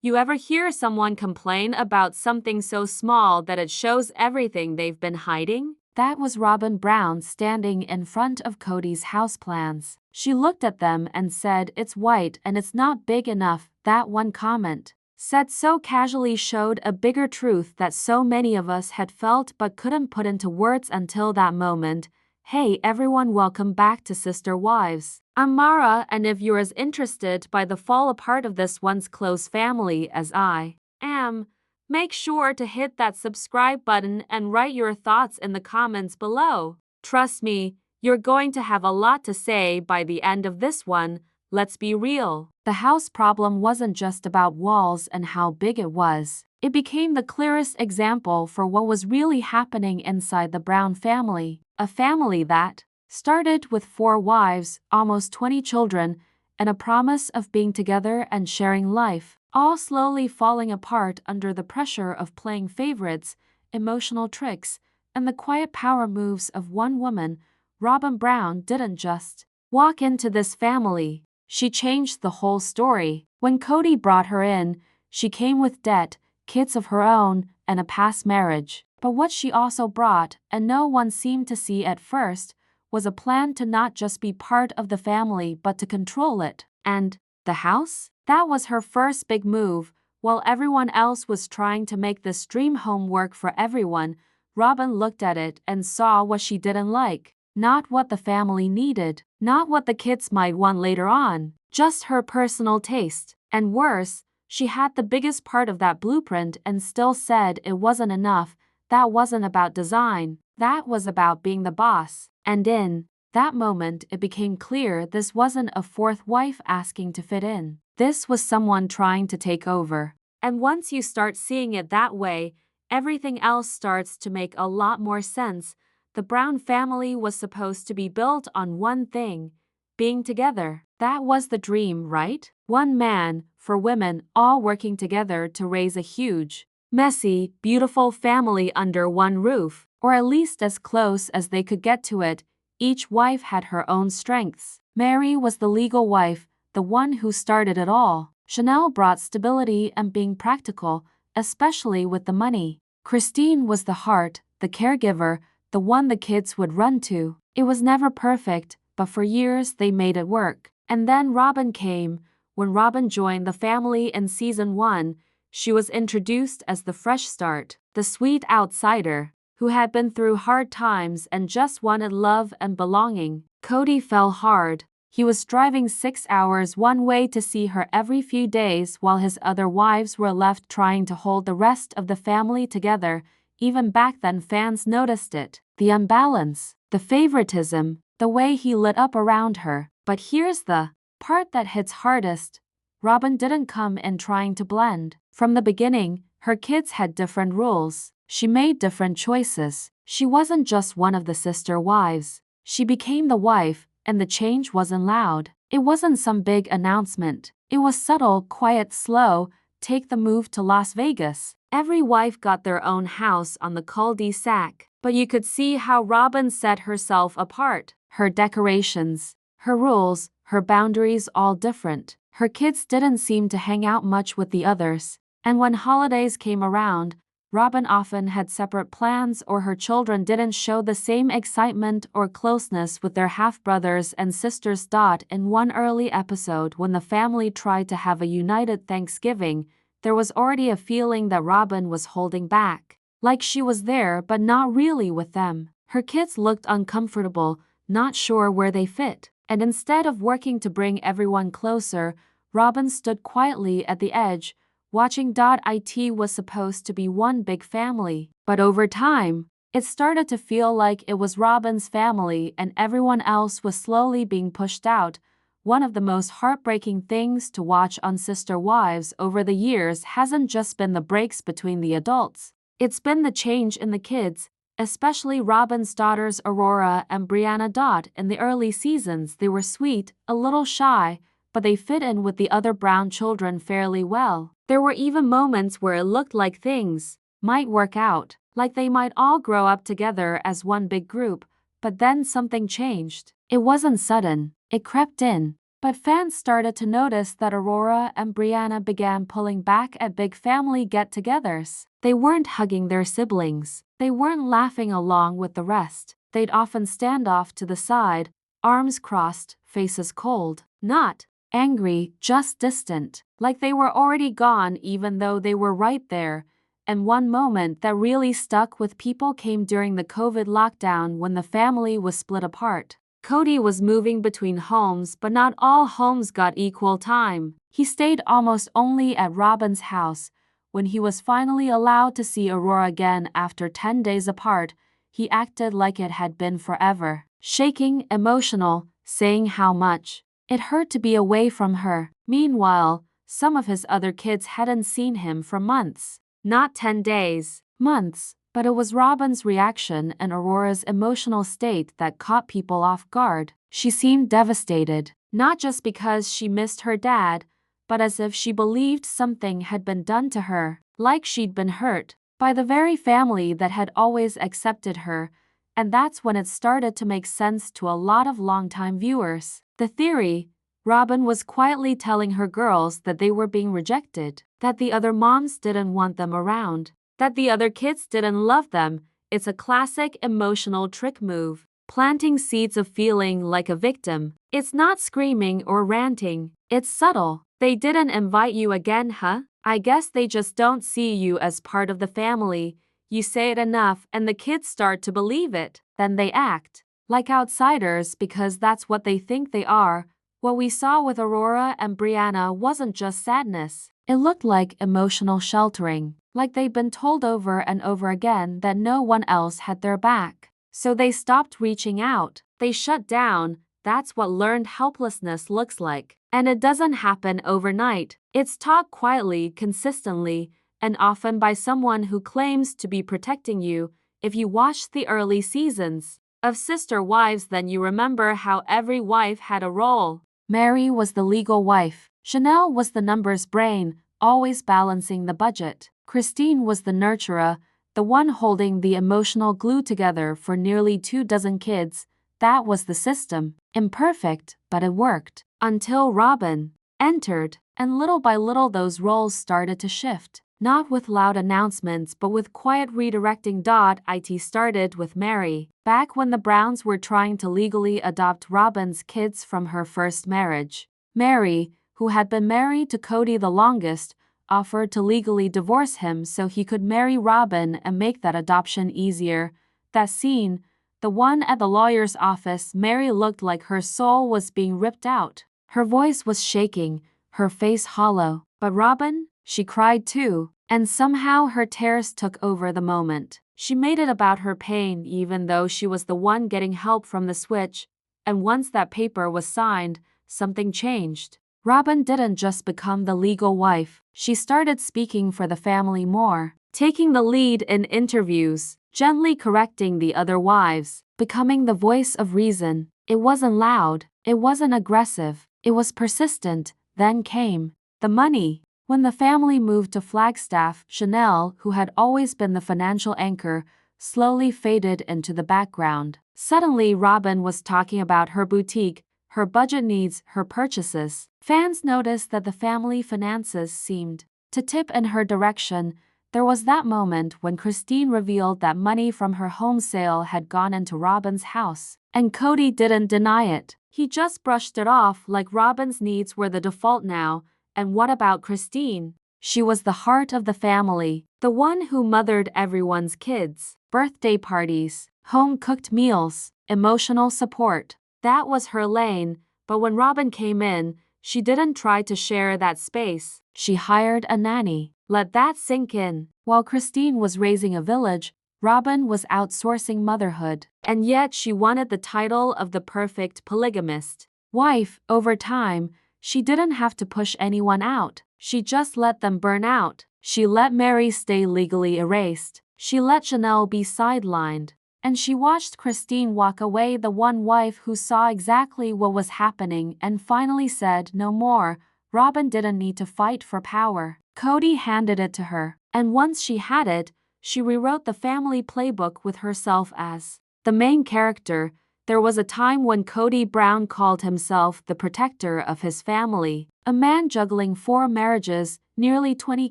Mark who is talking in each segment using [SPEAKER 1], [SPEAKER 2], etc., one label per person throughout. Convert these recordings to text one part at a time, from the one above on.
[SPEAKER 1] You ever hear someone complain about something so small that it shows everything they've been hiding? That was Robyn Brown standing in front of Kody's houseplants. She looked at them and said, "It's white and it's not big enough." That one comment, said so casually, showed a bigger truth that so many of us had felt but couldn't put into words until that moment. Hey everyone, welcome back to Sister Wives. I'm Mara, and if you're as interested by the fall apart of this once close family as I am, make sure to hit that subscribe button and write your thoughts in the comments below. Trust me, you're going to have a lot to say by the end of this one. Let's be real. The house problem wasn't just about walls and how big it was. It became the clearest example for what was really happening inside the Brown family. A family that started with 4 wives, almost 20 children, and a promise of being together and sharing life, all slowly falling apart under the pressure of playing favorites, emotional tricks, and the quiet power moves of one woman. Robyn Brown didn't just walk into this family. She changed the whole story. When Kody brought her in, she came with debt, kids of her own, and a past marriage. But what she also brought, and no one seemed to see at first, was a plan to not just be part of the family but to control it. And the house? That was her first big move. While everyone else was trying to make this dream home work for everyone, Robyn looked at it and saw what she didn't like. Not what the family needed, not what the kids might want later on, just her personal taste. And worse, she had the biggest part of that blueprint and still said it wasn't enough. That wasn't about design, that was about being the boss. And in that moment, it became clear this wasn't a 4th wife asking to fit in. This was someone trying to take over. And once you start seeing it that way, everything else starts to make a lot more sense. The Brown family was supposed to be built on one thing: being together. That was the dream, right? One man, 4 women, all working together to raise a huge, messy, beautiful family under one roof, or at least as close as they could get to it. Each wife had her own strengths. Meri was the legal wife, the one who started it all. Chanel brought stability and being practical, especially with the money. Christine was the heart, the caregiver, the one the kids would run to. It was never perfect, but for years they made it work. And then Robyn came. When Robyn joined the family in season 1, she was introduced as the fresh start, the sweet outsider, who had been through hard times and just wanted love and belonging. Kody fell hard. He was driving 6 hours one way to see her every few days while his other wives were left trying to hold the rest of the family together. Even back then fans noticed it. The imbalance, the favoritism, the way he lit up around her. But here's the part that hits hardest. Robyn didn't come in trying to blend. From the beginning, her kids had different rules. She made different choices. She wasn't just one of the sister wives. She became the wife, and the change wasn't loud. It wasn't some big announcement. It was subtle, quiet, slow. Take the move to Las Vegas. Every wife got their own house on the cul-de-sac, but you could see how Robyn set herself apart. Her decorations, her rules, her boundaries, all different. Her kids didn't seem to hang out much with the others, and when holidays came around, Robyn often had separate plans, or her children didn't show the same excitement or closeness with their half-brothers and sisters. In one early episode, when the family tried to have a united Thanksgiving, there was already a feeling that Robyn was holding back, like she was there but not really with them. Her kids looked uncomfortable, not sure where they fit, and instead of working to bring everyone closer, Robyn stood quietly at the edge, watching. It was supposed to be one big family, but over time, it started to feel like it was Robyn's family and everyone else was slowly being pushed out. One of the most heartbreaking things to watch on Sister Wives over the years hasn't just been the breaks between the adults. It's been the change in the kids, especially Robyn's daughters Aurora and Breanna. In the early seasons, they were sweet, a little shy, but they fit in with the other Brown children fairly well. There were even moments where it looked like things might work out, like they might all grow up together as one big group, but then something changed. It wasn't sudden, it crept in, But fans started to notice that Aurora and Breanna began pulling back at big family get-togethers. They weren't hugging their siblings. They weren't laughing along with the rest. They'd often stand off to the side, arms crossed, faces cold. Not angry, just distant. Like they were already gone even though they were right there. And one moment that really stuck with people came during the COVID lockdown when the family was split apart. Kody was moving between homes, but not all homes got equal time. He stayed almost only at Robyn's house. When he was finally allowed to see Aurora again after 10 days apart, he acted like it had been forever. Shaking, emotional, saying how much it hurt to be away from her. Meanwhile, some of his other kids hadn't seen him for months. Not 10 days, months, but it was Robyn's reaction and Aurora's emotional state that caught people off guard. She seemed devastated, not just because she missed her dad, but as if she believed something had been done to her, like she'd been hurt by the very family that had always accepted her, and that's when it started to make sense to a lot of longtime viewers. The theory: Robyn was quietly telling her girls that they were being rejected, that the other moms didn't want them around, that the other kids didn't love them. It's a classic emotional trick move, planting seeds of feeling like a victim. It's not screaming or ranting, it's subtle. They didn't invite you again, huh? I guess they just don't see you as part of the family. You say it enough and the kids start to believe it. Then they act like outsiders because that's what they think they are. What we saw with Aurora and Breanna wasn't just sadness. It looked like emotional sheltering, like they'd been told over and over again that no one else had their back. So they stopped reaching out. They shut down. That's what learned helplessness looks like. And it doesn't happen overnight. It's taught quietly, consistently, and often by someone who claims to be protecting you. If you watch the early seasons of Sister Wives, then you remember how every wife had a role. Meri was the legal wife. Chanel was the numbers brain, always balancing the budget. Christine was the nurturer, the one holding the emotional glue together for nearly 24 kids. That was the system. Imperfect, but it worked. Until Robyn entered, and little by little those roles started to shift. Not with loud announcements but with quiet redirecting. It started with Meri. Back when the Browns were trying to legally adopt Robyn's kids from her first marriage, Meri, who had been married to Kody the longest, offered to legally divorce him so he could marry Robyn and make that adoption easier. That scene, the one at the lawyer's office, Meri looked like her soul was being ripped out. Her voice was shaking, her face hollow. But Robyn? She cried too, and somehow her tears took over the moment. She made it about her pain even though she was the one getting help from the switch, and once that paper was signed, something changed. Robyn didn't just become the legal wife, she started speaking for the family more, taking the lead in interviews, gently correcting the other wives, becoming the voice of reason. It wasn't loud, it wasn't aggressive, it was persistent. Then came the money. When the family moved to Flagstaff, Chanel, who had always been the financial anchor, slowly faded into the background. Suddenly, Robyn was talking about her boutique, her budget needs, her purchases. Fans noticed that the family finances seemed to tip in her direction. There was that moment when Christine revealed that money from her home sale had gone into Robyn's house, and Kody didn't deny it. He just brushed it off like Robyn's needs were the default now. And what about Christine? She was the heart of the family, the one who mothered everyone's kids, birthday parties, home-cooked meals, emotional support. That was her lane, but when Robyn came in, she didn't try to share that space. She hired a nanny. Let that sink in. While Christine was raising a village, Robyn was outsourcing motherhood. And yet she wanted the title of the perfect polygamist wife. Over time, she didn't have to push anyone out. She just let them burn out. She let Meri stay legally erased. She let Chanel be sidelined. And she watched Christine walk away, the one wife who saw exactly what was happening and finally said no more. Robyn didn't need to fight for power. Kody handed it to her. And once she had it, she rewrote the family playbook with herself as the main character. There was a time when Kody Brown called himself the protector of his family, a man juggling 4 marriages, nearly 20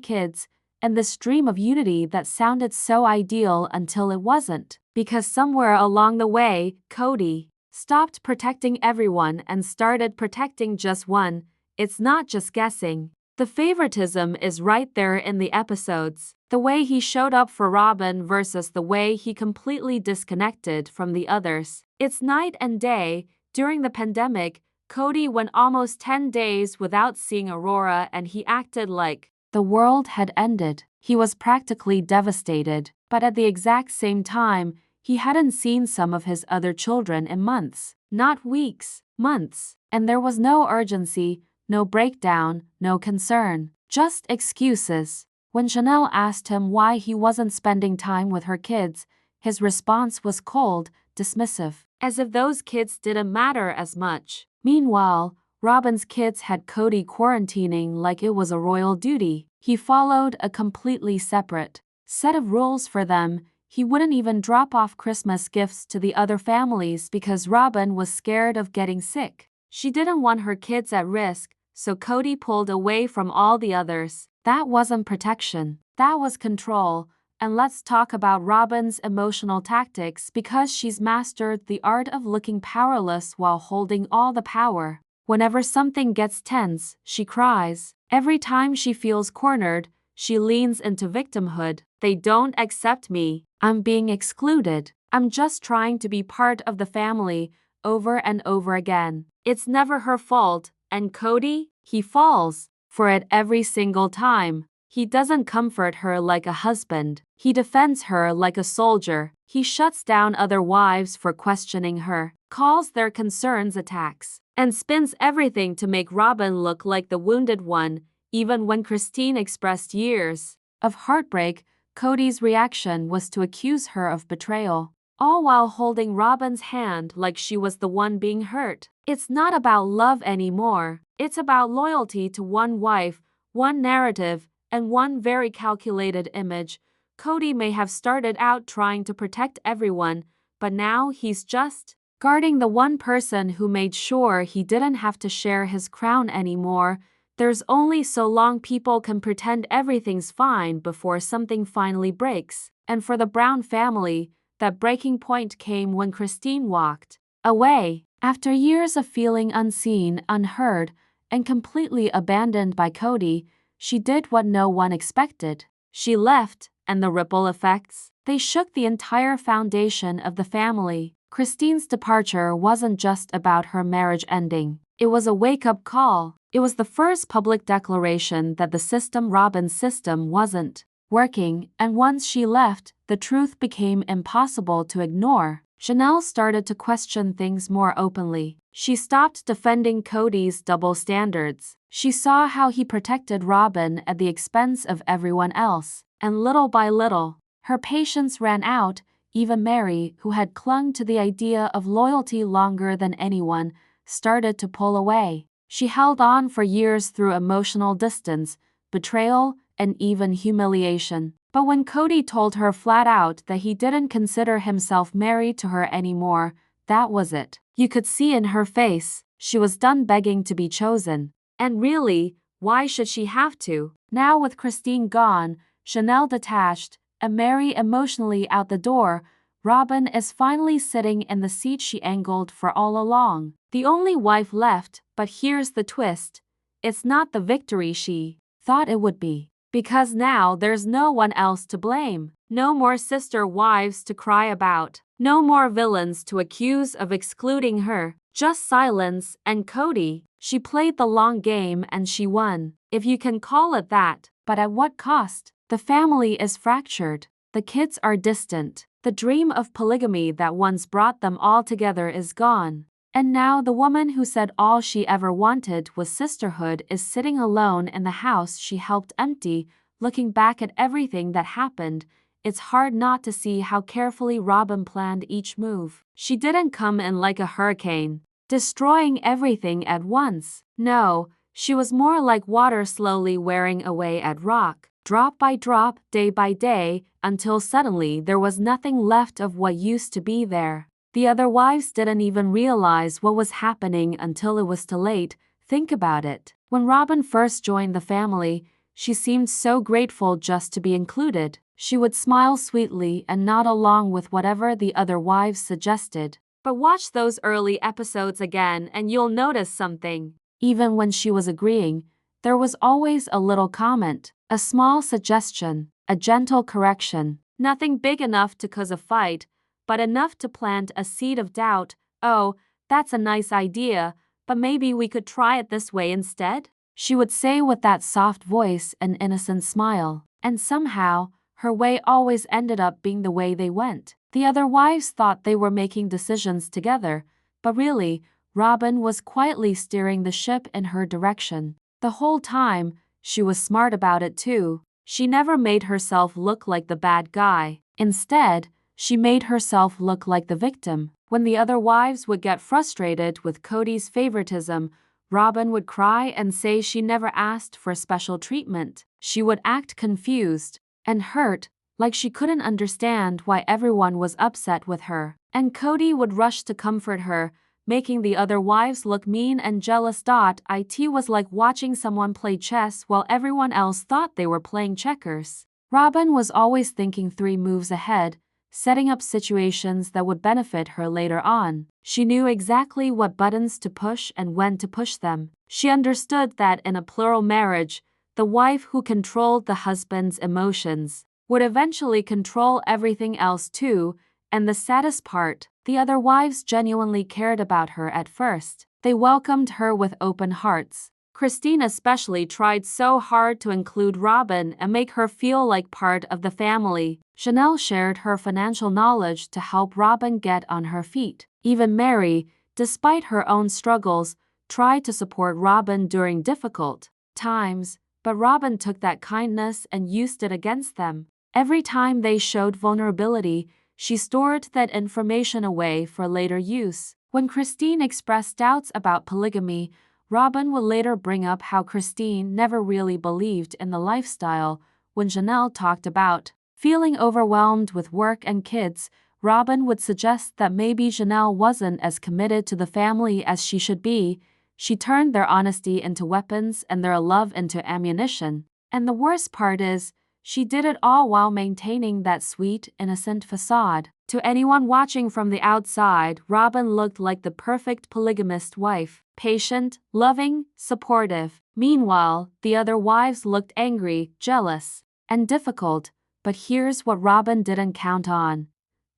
[SPEAKER 1] kids, and this dream of unity that sounded so ideal until it wasn't. Because somewhere along the way, Kody stopped protecting everyone and started protecting just one. It's not just guessing. The favoritism is right there in the episodes. The way he showed up for Robyn versus the way he completely disconnected from the others. It's night and day. During the pandemic, Kody went almost 10 days without seeing Aurora and he acted like the world had ended. He was practically devastated, but at the exact same time, he hadn't seen some of his other children in months. Not weeks, months. And there was no urgency, no breakdown, no concern. Just excuses. When Chanel asked him why he wasn't spending time with her kids, his response was cold, dismissive, as if those kids didn't matter as much. Meanwhile, Robyn's kids had Kody quarantining like it was a royal duty. He followed a completely separate set of rules for them. He wouldn't even drop off Christmas gifts to the other families because Robyn was scared of getting sick. She didn't want her kids at risk, so Kody pulled away from all the others. That wasn't protection. That was control. And let's talk about Robyn's emotional tactics because she's mastered the art of looking powerless while holding all the power. Whenever something gets tense, she cries. Every time she feels cornered, she leans into victimhood. They don't accept me. I'm being excluded. I'm just trying to be part of the family, over and over again. It's never her fault, and Kody, he falls for it every single time. He doesn't comfort her like a husband. He defends her like a soldier. He shuts down other wives for questioning her, calls their concerns attacks, and spins everything to make Robyn look like the wounded one. Even when Christine expressed years of heartbreak, Kody's reaction was to accuse her of betrayal, all while holding Robyn's hand like she was the one being hurt. It's not about love anymore. It's about loyalty to one wife, one narrative, and one very calculated image. Kody may have started out trying to protect everyone, but now he's just guarding the one person who made sure he didn't have to share his crown anymore. There's only so long people can pretend everything's fine before something finally breaks. And for the Brown family, that breaking point came when Christine walked away. After years of feeling unseen, unheard, and completely abandoned by Kody, she did what no one expected. She left, and the ripple effects, they shook the entire foundation of the family. Christine's departure wasn't just about her marriage ending. It was a wake-up call. It was the first public declaration that the system, Robyn's system, wasn't working, and once she left, the truth became impossible to ignore. Chanel started to question things more openly. She stopped defending Kody's double standards. She saw how he protected Robyn at the expense of everyone else, and little by little, her patience ran out. Even Meri, who had clung to the idea of loyalty longer than anyone, started to pull away. She held on for years through emotional distance, betrayal, and even humiliation. But when Kody told her flat out that he didn't consider himself married to her anymore, that was it. You could see in her face, she was done begging to be chosen. And really, why should she have to? Now with Christine gone, Chanel detached, and Meri emotionally out the door, Robyn is finally sitting in the seat she angled for all along. The only wife left, but here's the twist. It's not the victory she thought it would be. Because now there's no one else to blame. No more sister wives to cry about. No more villains to accuse of excluding her. Just silence and Kody. She played the long game and she won, if you can call it that. But at what cost? The family is fractured. The kids are distant. The dream of polygamy that once brought them all together is gone. And now the woman who said all she ever wanted was sisterhood is sitting alone in the house she helped empty. Looking back at everything that happened, it's hard not to see how carefully Robyn planned each move. She didn't come in like a hurricane, destroying everything at once. No, she was more like water slowly wearing away at rock, drop by drop, day by day, until suddenly there was nothing left of what used to be there. The other wives didn't even realize what was happening until it was too late. Think about it. When Robyn first joined the family, she seemed so grateful just to be included. She would smile sweetly and nod along with whatever the other wives suggested. But watch those early episodes again and you'll notice something. Even when she was agreeing, there was always a little comment, a small suggestion, a gentle correction. Nothing big enough to cause a fight, but enough to plant a seed of doubt. Oh, that's a nice idea, but maybe we could try it this way instead? She would say with that soft voice and innocent smile. And somehow, her way always ended up being the way they went. The other wives thought they were making decisions together, but really, Robyn was quietly steering the ship in her direction. The whole time, she was smart about it too. She never made herself look like the bad guy. Instead, she made herself look like the victim. When the other wives would get frustrated with Kody's favoritism, Robyn would cry and say she never asked for special treatment. She would act confused and hurt, like she couldn't understand why everyone was upset with her. And Kody would rush to comfort her, making the other wives look mean and jealous. It was like watching someone play chess while everyone else thought they were playing checkers. Robyn was always thinking 3 moves ahead, setting up situations that would benefit her later on. She knew exactly what buttons to push and when to push them. She understood that in a plural marriage, the wife who controlled the husband's emotions would eventually control everything else too, and the saddest part, the other wives genuinely cared about her at first. They welcomed her with open hearts. Christine especially tried so hard to include Robyn and make her feel like part of the family. Janelle shared her financial knowledge to help Robyn get on her feet. Even Meri, despite her own struggles, tried to support Robyn during difficult times, but Robyn took that kindness and used it against them. Every time they showed vulnerability, she stored that information away for later use. When Christine expressed doubts about polygamy, Robyn would later bring up how Christine never really believed in the lifestyle. When Janelle talked about feeling overwhelmed with work and kids, Robyn would suggest that maybe Janelle wasn't as committed to the family as she should be. She turned their honesty into weapons and their love into ammunition. And the worst part is, she did it all while maintaining that sweet, innocent facade. To anyone watching from the outside, Robyn looked like the perfect polygamist wife. Patient, loving, supportive. Meanwhile, the other wives looked angry, jealous, and difficult. But here's what Robyn didn't count on.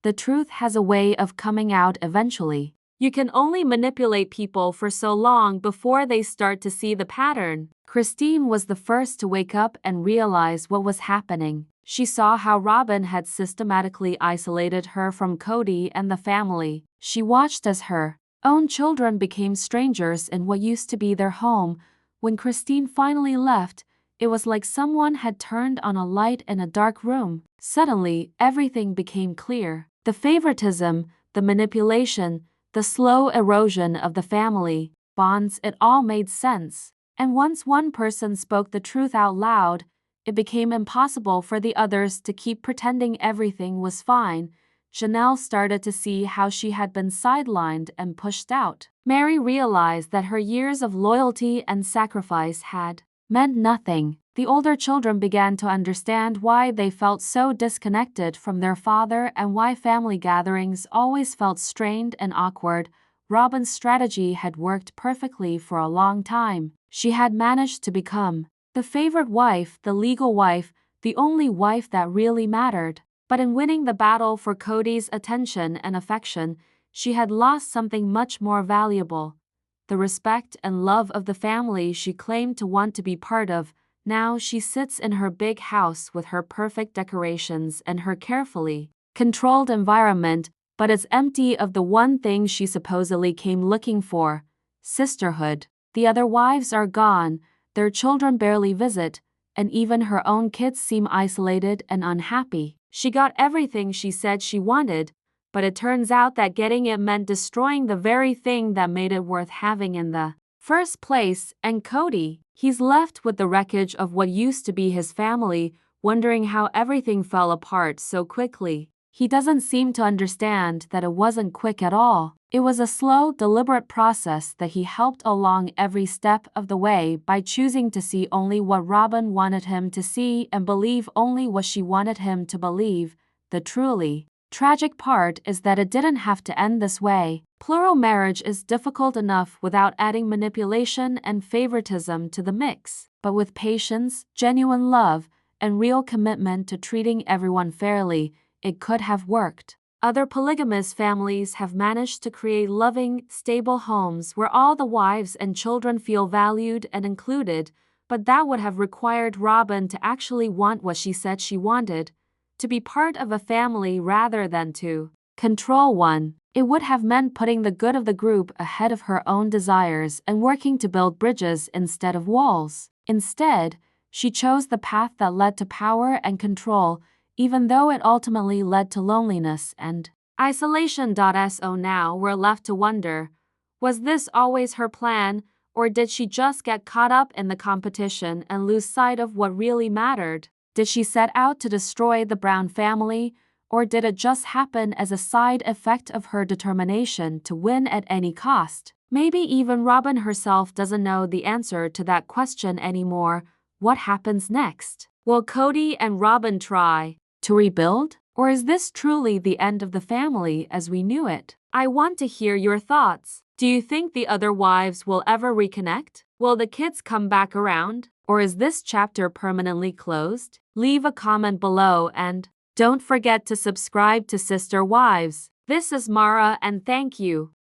[SPEAKER 1] The truth has a way of coming out eventually. You can only manipulate people for so long before they start to see the pattern. Christine was the first to wake up and realize what was happening. She saw how Robyn had systematically isolated her from Kody and the family. She watched as her own children became strangers in what used to be their home. When Christine finally left, it was like someone had turned on a light in a dark room. Suddenly, everything became clear. The favoritism, the manipulation, the slow erosion of the family bonds, it all made sense. And once one person spoke the truth out loud, it became impossible for the others to keep pretending everything was fine. Janelle started to see how she had been sidelined and pushed out. Meri realized that her years of loyalty and sacrifice had meant nothing. The older children began to understand why they felt so disconnected from their father and why family gatherings always felt strained and awkward. Robyn's strategy had worked perfectly for a long time. She had managed to become the favorite wife, the legal wife, the only wife that really mattered. But in winning the battle for Kody's attention and affection, she had lost something much more valuable: the respect and love of the family she claimed to want to be part of. Now she sits in her big house with her perfect decorations and her carefully controlled environment, but it's empty of the one thing she supposedly came looking for: sisterhood. The other wives are gone, their children barely visit, and even her own kids seem isolated and unhappy. She got everything she said she wanted, but it turns out that getting it meant destroying the very thing that made it worth having in the first place. And Kody, he's left with the wreckage of what used to be his family, wondering how everything fell apart so quickly. He doesn't seem to understand that it wasn't quick at all. It was a slow, deliberate process that he helped along every step of the way by choosing to see only what Robyn wanted him to see and believe only what she wanted him to believe. The truly tragic part is that it didn't have to end this way. Plural marriage is difficult enough without adding manipulation and favoritism to the mix. But with patience, genuine love, and real commitment to treating everyone fairly, it could have worked. Other polygamous families have managed to create loving, stable homes where all the wives and children feel valued and included, but that would have required Robyn to actually want what she said she wanted, to be part of a family rather than to control one. It would have meant putting the good of the group ahead of her own desires and working to build bridges instead of walls. Instead, she chose the path that led to power and control, even though it ultimately led to loneliness and isolation. So now we're left to wonder, was this always her plan, or did she just get caught up in the competition and lose sight of what really mattered? Did she set out to destroy the Brown family, or did it just happen as a side effect of her determination to win at any cost? Maybe even Robyn herself doesn't know the answer to that question anymore. What happens next? Will Kody and Robyn try to rebuild? Or is this truly the end of the family as we knew it? I want to hear your thoughts. Do you think the other wives will ever reconnect? Will the kids come back around? Or is this chapter permanently closed? Leave a comment below and don't forget to subscribe to Sister Wives. This is Mara and thank you.